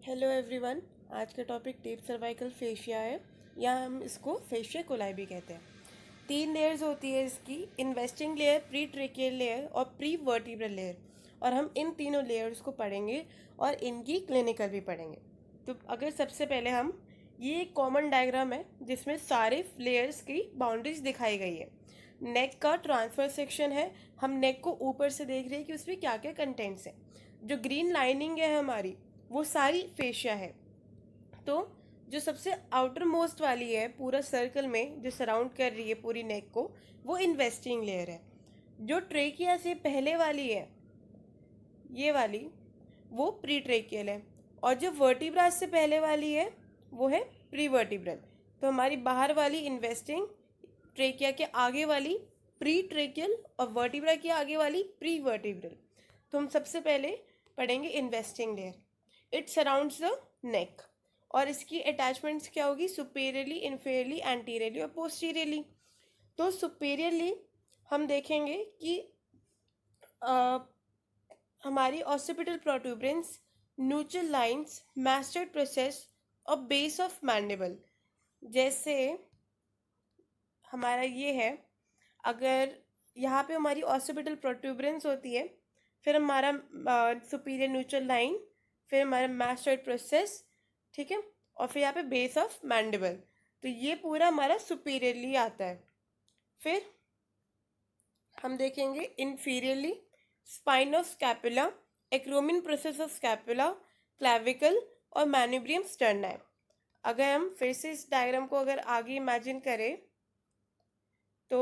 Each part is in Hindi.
Hello everyone. आज का टॉपिक डीप सर्वाइकल फेशिया है, या हम इसको फेशिया कोलाई भी कहते हैं। 3 लेयर्स होती है इसकी: investing layer, pre tracheal layer और प्री वर्टिब्रल लेयर। और हम इन तीनों लेयर्स को पढ़ेंगे और इनकी क्लिनिकल भी पढ़ेंगे। तो अगर सबसे पहले हम, ये एक कॉमन डायग्राम है जिसमें सारे लेयर्स की बाउंड्रीज दिखाई गई है। नेक का ट्रांसफर सेक्शन है, हम नेक को ऊपर से देख रहे हैं कि उसमें क्या क्या कंटेंट्स हैं। जो ग्रीन लाइनिंग है हमारी, वो सारी फेशिया है। तो जो सबसे आउटर मोस्ट वाली है पूरा सर्कल में, जो सराउंड कर रही है पूरी नेक को, वो इन्वेस्टिंग लेयर है। जो ट्रेकिया से पहले वाली है, ये वाली, वो प्री ट्रेकियल है। और जो वर्टिब्रा से पहले वाली है, वो है प्री वर्टिब्रल। तो हमारी बाहर वाली इन्वेस्टिंग, ट्रेकिया के आगे वाली प्री ट्रेकियल और वर्टिब्रा के आगे वाली प्री वर्टिब्रल। तो हम सबसे पहले पढ़ेंगे investing layer. It surrounds the neck. और इसकी अटैचमेंट्स क्या होगी? सुपेरियरली, इन्फेरियरली, एंटीरियरली और पोस्टीरियरली। तो सुपेरियरली हम देखेंगे कि हमारी occipital protuberance, neutral lines, mastered process और बेस ऑफ मैंडिबल। जैसे हमारा ये है, अगर यहाँ पे हमारी ऑसिपिटल प्रोट्यूबरेंस होती है, फिर हमारा सुपीरियर न्यूट्रल लाइन, फिर हमारा मास्टर्ड प्रोसेस, ठीक है, और फिर यहाँ पे बेस ऑफ मैंडिबल। तो ये पूरा हमारा सुपीरियरली आता है। फिर हम देखेंगे inferiorly, spine of scapula, acromion process of scapula, clavicle और मैन्यूब्रियम स्टर्नाई। अगर हम फिर से इस डायग्राम को अगर आगे इमेजिन करें, तो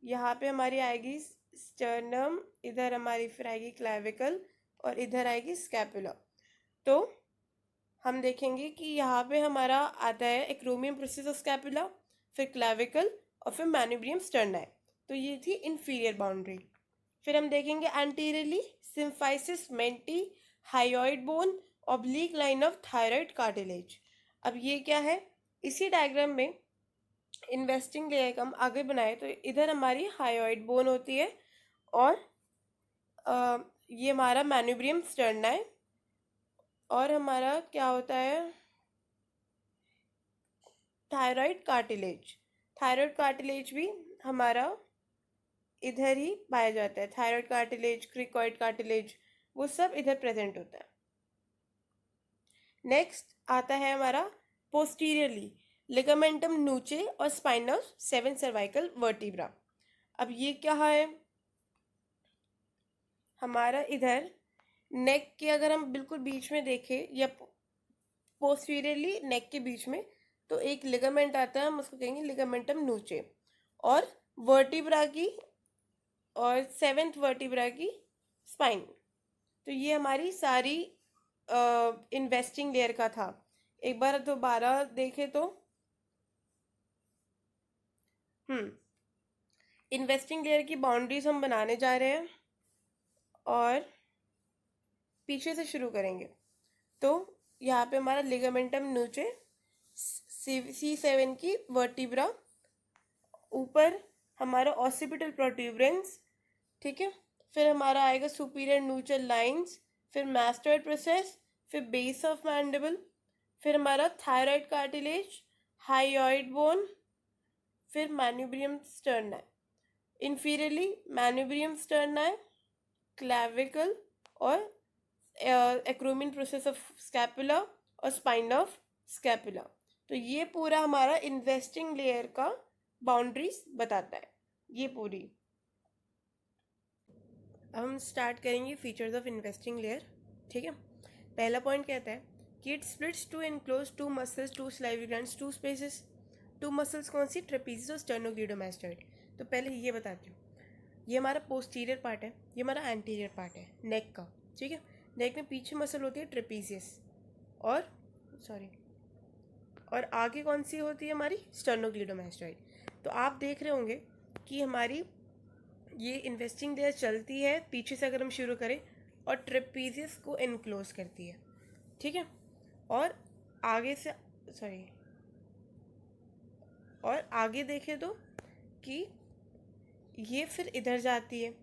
यहाँ पे हमारी आएगी स्टर्नम, इधर हमारी फिर आएगी क्लैविकल और इधर आएगी स्कैपुला। तो हम देखेंगे कि यहाँ पे हमारा आता है एक्रोमियम प्रोसेस ऑफ स्कैपुला, फिर क्लैविकल और फिर मैन्यूब्रियम स्टर्नाई। तो ये थी इन्फीरियर बाउंड्री। फिर हम देखेंगे anteriorly, symphysis menti, hyoid bone, oblique line of thyroid cartilage. अब ये क्या है? इसी डायग्राम में इन्वेस्टिंग लेयर का हम आगे बनाए तो इधर हमारी हाइयोइड बोन होती है और ये हमारा मैन्यूब्रियम स्टर्नाई, और हमारा क्या होता है? Thyroid cartilage. थायराइड कार्टिलेज भी हमारा इधर ही पाया जाता है। थायराइड कार्टिलेज, क्रिकॉइड कार्टिलेज, वो सब इधर प्रेजेंट होता है। नेक्स्ट आता है हमारा पोस्टीरियरली, लिगामेंटम नूचे और स्पाइन ऑफ 7 सर्वाइकल वर्टिब्रा। अब ये क्या है? हमारा इधर नेक के, अगर हम बिल्कुल बीच में देखें या पोस्टीरियरली नेक के बीच में, तो एक लिगामेंट आता है, हम उसको कहेंगे लिगामेंटम नूचे। और वर्टिब्रा की और 7th वर्टिब्रा की स्पाइन। तो ये हमारी सारी इन्वेस्टिंग लेयर का था। एक बार दोबारा देखें तो इन्वेस्टिंग लेयर की बाउंड्रीज हम बनाने जा रहे हैं और पीछे से शुरू करेंगे। तो यहाँ पे हमारा लिगामेंटम नूचे, C7 की वर्टिब्रा, ऊपर हमारा ऑसिपिटल प्रोट्यूबरेंस, ठीक है, फिर हमारा आएगा सुपीरियर न्यूट्रल लाइंस, फिर मास्टर्ड प्रोसेस, फिर बेस ऑफ मैंडिबल, फिर हमारा थायराइड कार्टिलेज, हाइयोइड बोन, फिर मैन्यूब्रियम स्टर्नाई। इन्फीरियरली मैन्यूब्रियम स्टर्नाई, क्लैविकल और एक्रोमिन प्रोसेस ऑफ स्कैपुला और स्पाइन ऑफ स्कैपुला। तो ये पूरा हमारा इन्वेस्टिंग लेयर का बाउंड्रीज बताता है, ये पूरी। अब हम स्टार्ट करेंगे फीचर्स ऑफ इन्वेस्टिंग लेयर, ठीक है। पहला पॉइंट कहता है कि it splits to enclose 2 muscles, 2 salivary glands, 2 spaces. 2 muscles कौन सी? ट्रेपीजियस और स्टर्नोक्लीडोमास्टोइड। तो पहले ये बताती हूँ, ये हमारा पोस्टीरियर पार्ट है, ये हमारा एंटीरियर पार्ट है नेक का, ठीक है। नेक में पीछे मसल होती है ट्रेपीजियस, और और आगे कौन सी होती है हमारी? स्टर्नोक्लीडोमास्टोइड। तो आप देख रहे होंगे कि हमारी ये इन्वेस्टिंग लेयर चलती है पीछे से, अगर हम शुरू करें, और ट्रेपीजियस को इनक्लोज करती है, ठीक है। और आगे से और आगे देखें तो कि ये फिर इधर जाती है।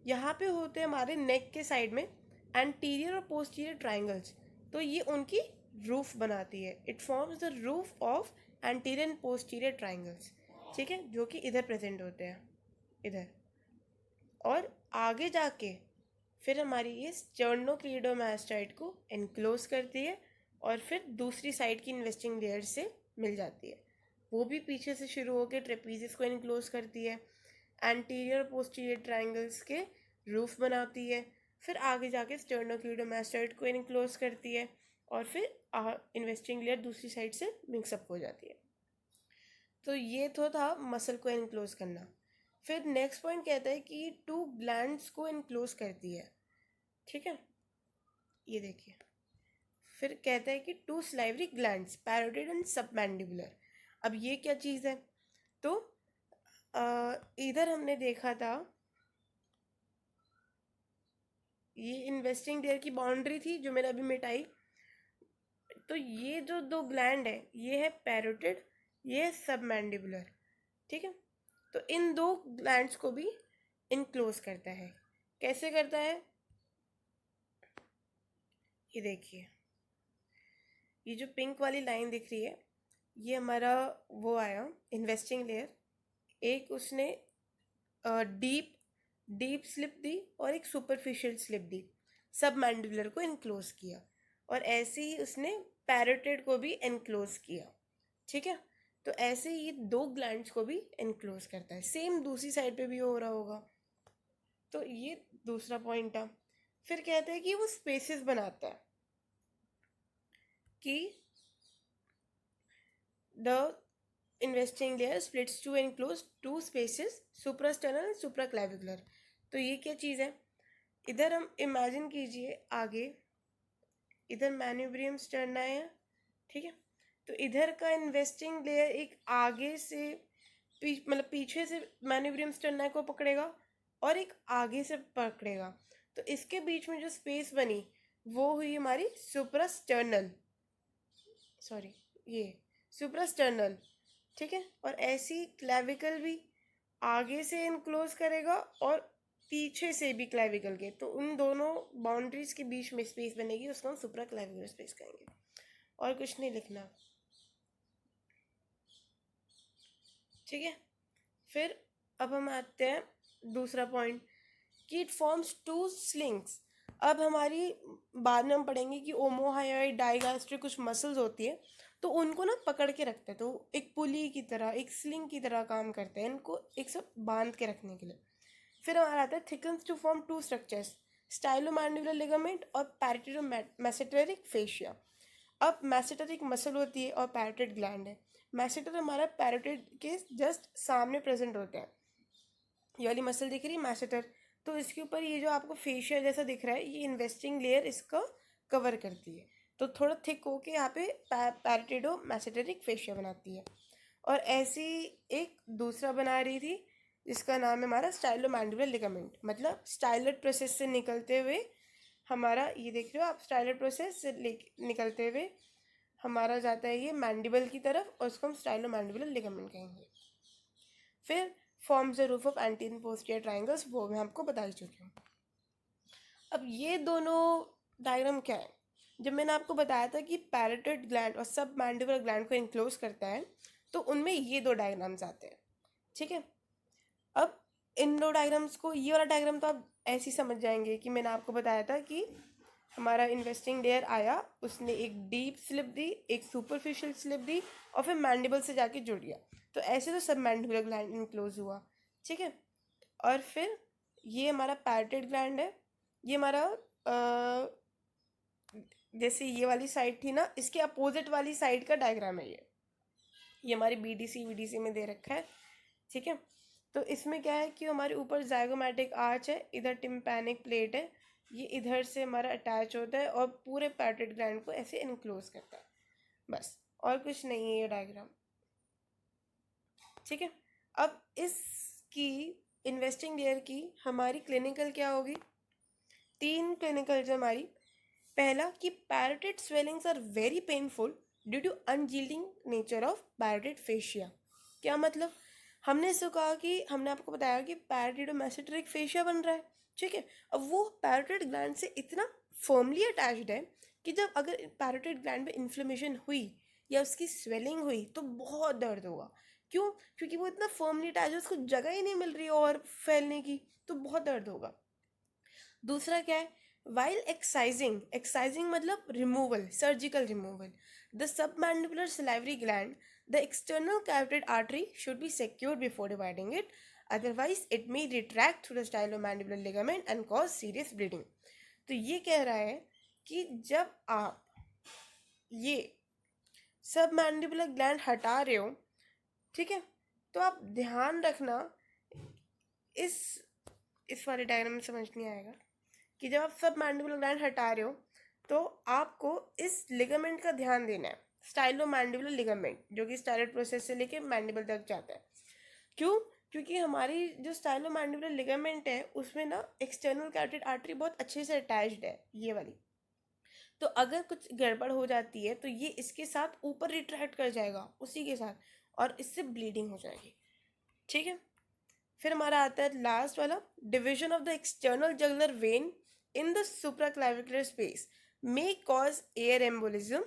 यहाँ पे होते हैं हमारे नेक के साइड में एंटीरियर और पोस्टीरियर ट्राइंगल्स। तो ये उनकी रूफ बनाती है। It forms the roof of anterior and posterior triangles, ठीक है, जो कि इधर प्रेजेंट होते हैं, इधर। और आगे जाके फिर हमारी ये स्टर्नोक्लीडोमास्टाइड को एनक्लोज करती है और फिर दूसरी साइड की इन्वेस्टिंग लेयर से मिल जाती है। वो भी पीछे से शुरू होकर ट्रेपीजियस को एनक्लोज करती है, एंटीरियर पोस्टीरियर ट्राइंगल्स के रूफ बनाती है, फिर आगे जाके स्टर्नोक्लीडोमास्टाइड को एनक्लोज करती है और फिर इन्वेस्टिंग लेयर दूसरी साइड से मिक्सअप हो जाती है। तो ये तो था मसल को एनक्लोज करना। फिर नेक्स्ट पॉइंट कहता है कि टू ग्लैंड्स को एनक्लोज करती है, ठीक है, ये देखिए। फिर कहता है कि two salivary glands, parotid and submandibular. अब ये क्या चीज़ है? तो इधर हमने देखा था, ये इन्वेस्टिंग लेयर की बाउंड्री थी जो मैंने अभी मिटाई। तो ये जो दो ग्लैंड है, ये है पैरोटिड, ये है सबमैंडिबुलर, ठीक है। तो इन दो ग्लैंड्स को भी इनक्लोज करता है। कैसे करता है? ये देखिए, ये जो पिंक वाली लाइन दिख रही है, ये हमारा वो आया इन्वेस्टिंग लेयर। एक उसने डीप डीप स्लिप दी और एक सुपरफिशियल स्लिप दी, सब मैंडिबुलर को इनक्लोज किया। और ऐसे ही उसने पैरोटिड को भी इनक्लोज किया, ठीक है। तो ऐसे ही ये दो ग्लैंड्स को भी इनक्लोज करता है। सेम दूसरी साइड पे भी हो रहा होगा। तो ये दूसरा पॉइंट था। फिर कहते हैं कि वो स्पेसेस बनाता है, कि the investing layer splits to enclose two spaces, suprasternal and supraclavicular. तो ये क्या चीज़ है? इधर हम इमेजिन कीजिए, आगे इधर मैन्यूब्रियम स्टर्ना है, ठीक है। तो इधर का इन्वेस्टिंग लेयर एक आगे से मतलब पीछे से मैन्यूब्रियम स्टर्ना को पकड़ेगा और एक आगे से पकड़ेगा। तो इसके बीच में जो स्पेस बनी वो हुई हमारी सुप्रास्टर्नल, सॉरी, ये सुप्रास्टर्नल, ठीक है। और ऐसी क्लैविकल भी आगे से इनक्लोज करेगा और पीछे से भी क्लैविकल के। तो उन दोनों बाउंड्रीज के बीच में स्पेस बनेगी, उसको हम सुप्रा क्लैविकुलर स्पेस कहेंगे। और कुछ नहीं लिखना, ठीक है। फिर अब हम आते हैं दूसरा पॉइंट, कि इट फॉर्म्स टू स्लिंग्स। अब हमारी बाद में हम पढ़ेंगे कि ओमोहायोइड डाइगैस्ट्रिक कुछ मसल्स होती है, तो उनको ना पकड़ के रखते हैं। तो एक पुली की तरह, एक स्लिंग की तरह काम करते हैं, इनको एक साथ बांध के रखने के लिए। फिर हमारा आता है thickens to form two structures, stylomandibular ligament और पैराटिडोमेसेटेरिक फेशिया। अब मैसेटर मसल होती है और पैरोटिड ग्लैंड है। मैसेटर हमारा पैरोटिड के जस्ट सामने प्रेजेंट होता है। ये वाली मसल दिख रही है मैसेटर, तो इसके ऊपर ये जो आपको फेशिया जैसा दिख रहा है, ये इन्वेस्टिंग लेयर इसका कवर करती है। तो थोड़ा थिक होके यहाँ पे पैरोटिडो मैसेटेरिक फेशिया बनाती है। और ऐसी एक दूसरा बना रही थी जिसका नाम है हमारा स्टाइलोमैंडिबुलर लिगामेंट। मतलब स्टाइलर प्रोसेस से निकलते हुए हमारा, ये देख रहे हो आप, स्टाइलर प्रोसेस से निकलते हुए हमारा जाता है ये मैंडिबल की तरफ, और उसको हम स्टाइलोमैंडिबुलर लिगामेंट कहेंगे। फिर forms the roof of anterior posterior triangles, वो मैं आपको बता ही चुकी हूँ। अब ये दोनों डायग्राम क्या है? जब मैंने आपको बताया था कि पैरोटिड ग्लैंड और सब मैंडिबुलर ग्लैंड को इनक्लोज करता है, तो उनमें ये दो डायग्राम्स आते हैं, ठीक है। अब इन दो डायग्राम्स को, ये वाला डायग्राम तो आप ऐसे ही समझ जाएंगे कि मैंने आपको बताया था कि हमारा इन्वेस्टिंग लेयर आया, उसने एक डीप स्लिप दी, एक सुपरफिशियल स्लिप दी, और फिर मैंडिबल से जाके जुड़ गया। तो ऐसे तो सब मैंडिबुलर ग्लैंड इनक्लोज हुआ, ठीक है। और फिर ये हमारा पैरोटिड ग्लैंड है, ये हमारा जैसे ये वाली साइड थी ना, इसके अपोजिट वाली साइड का डायग्राम है ये हमारी बीडीसी में दे रखा है, ठीक है। तो इसमें क्या है कि हमारे ऊपर जाइगोमैटिक आर्च है, इधर टिम्पैनिक प्लेट है, ये इधर से हमारा अटैच होता है और पूरे पैरोटिड ग्लैंड को ऐसे इनक्लोज करता है, बस और कुछ नहीं है ये डायग्राम, ठीक है। अब इसकी इन्वेस्टिंग लेयर की हमारी क्लिनिकल क्या होगी? 3 क्लिनिकल है हमारी। पहला कि parotid swellings are very painful due to unyielding nature of parotid fascia. क्या मतलब? हमने इसको कहा कि हमने आपको बताया कि पैरोटिडोमेसेटेरिक फेशिया बन रहा है, ठीक है। अब वो पैरोटिड ग्लैंड से इतना फर्मली अटैच्ड है कि जब अगर पैरोटिड ग्लैंड में इन्फ्लेमेशन हुई या उसकी स्वेलिंग हुई तो बहुत दर्द होगा। क्यों? क्योंकि वो इतना फर्मली अटैच है, उसको जगह ही नहीं मिल रही है और फैलने की, तो बहुत दर्द होगा। दूसरा क्या है? वाइल एक्साइजिंग मतलब removal, surgical removal, the submandibular salivary gland, the external carotid artery should be secured before dividing it, otherwise it may retract through the stylomandibular ligament and cause serious bleeding. तो ये कह रहा है कि जब आप ये सबमैंडिबुलर ग्लैंड हटा रहे हो, ठीक है, तो आप ध्यान रखना, इस इस वाले डायग्राम में समझ नहीं आएगा कि जब आप सब मैंडिबुलर ग्लैंड हटा रहे हो तो आपको इस लिगामेंट का ध्यान देना है, स्टाइलो मैंडिबुलर लिगामेंट, जो कि स्टाइलोइड प्रोसेस से लेके मैंडिबल तक जाता है। क्यों? क्योंकि हमारी जो स्टाइलो मैंडिबुलर लिगामेंट है उसमें ना एक्सटर्नल कैरोटिड आर्टरी बहुत अच्छे से अटैच्ड है, ये वाली। तो अगर कुछ गड़बड़ हो जाती है तो ये इसके साथ ऊपर रिट्रैक्ट कर जाएगा उसी के साथ, और इससे ब्लीडिंग हो जाएगी। ठीक है, फिर हमारा आता है लास्ट वाला, division of the external jugular vein in the supraclavicular space may cause air embolism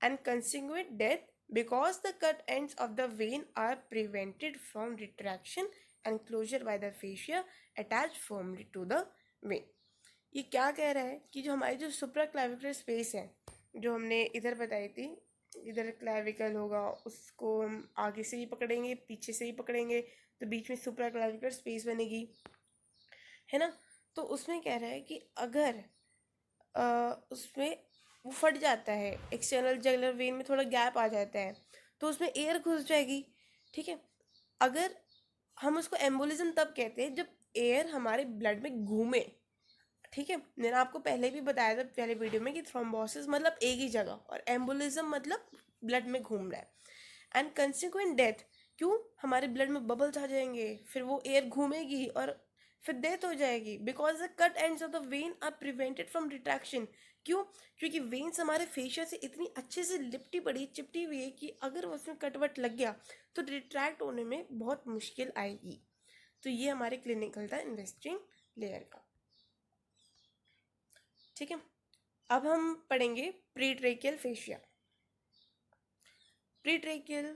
and consequent death because the cut ends of the vein are prevented from retraction and closure by the fascia attached firmly to the vein। ये क्या कह रहा है कि जो हमारी जो सुप्राक्लाविकुलर स्पेस है, जो हमने इधर बताई थी, इधर क्लाविकल होगा, उसको हम आगे से ही पकड़ेंगे पीछे से ही पकड़ेंगे तो बीच में सुप्राक्लाविकुलर स्पेस बनेगी, है ना। तो उसमें कह रहा है कि अगर उसमें वो फट जाता है, एक्सटर्नल जगुलर वेन में थोड़ा गैप आ जाता है तो उसमें एयर घुस जाएगी। ठीक है, अगर हम उसको एम्बोलिज्म तब कहते हैं जब एयर हमारे ब्लड में घूमे। ठीक है, मैंने आपको पहले भी बताया था पहले वीडियो में कि थ्रोम्बोसिस मतलब एक ही जगह और एम्बोलिज्म मतलब ब्लड में घूम रहा है। एंड कंसिक्वेंट डेथ, क्यों? हमारे ब्लड में बबल्स आ जाएंगे, फिर वो एयर घूमेगी और फिर डेथ हो जाएगी, because the cut ends of the vein are prevented from retraction. क्यों? क्योंकि वेन्स हमारे फेशिया से इतनी अच्छे से लिपटी पड़ी चिपटी हुई है कि अगर उसमें कटवट लग गया तो रिट्रैक्ट होने में बहुत मुश्किल आएगी। तो ये हमारे क्लिनिकल था इन्वेस्टिंग लेयर का। ठीक है, अब हम पढ़ेंगे प्रीट्रेकियल फेशिया। प्रीट्रेकियल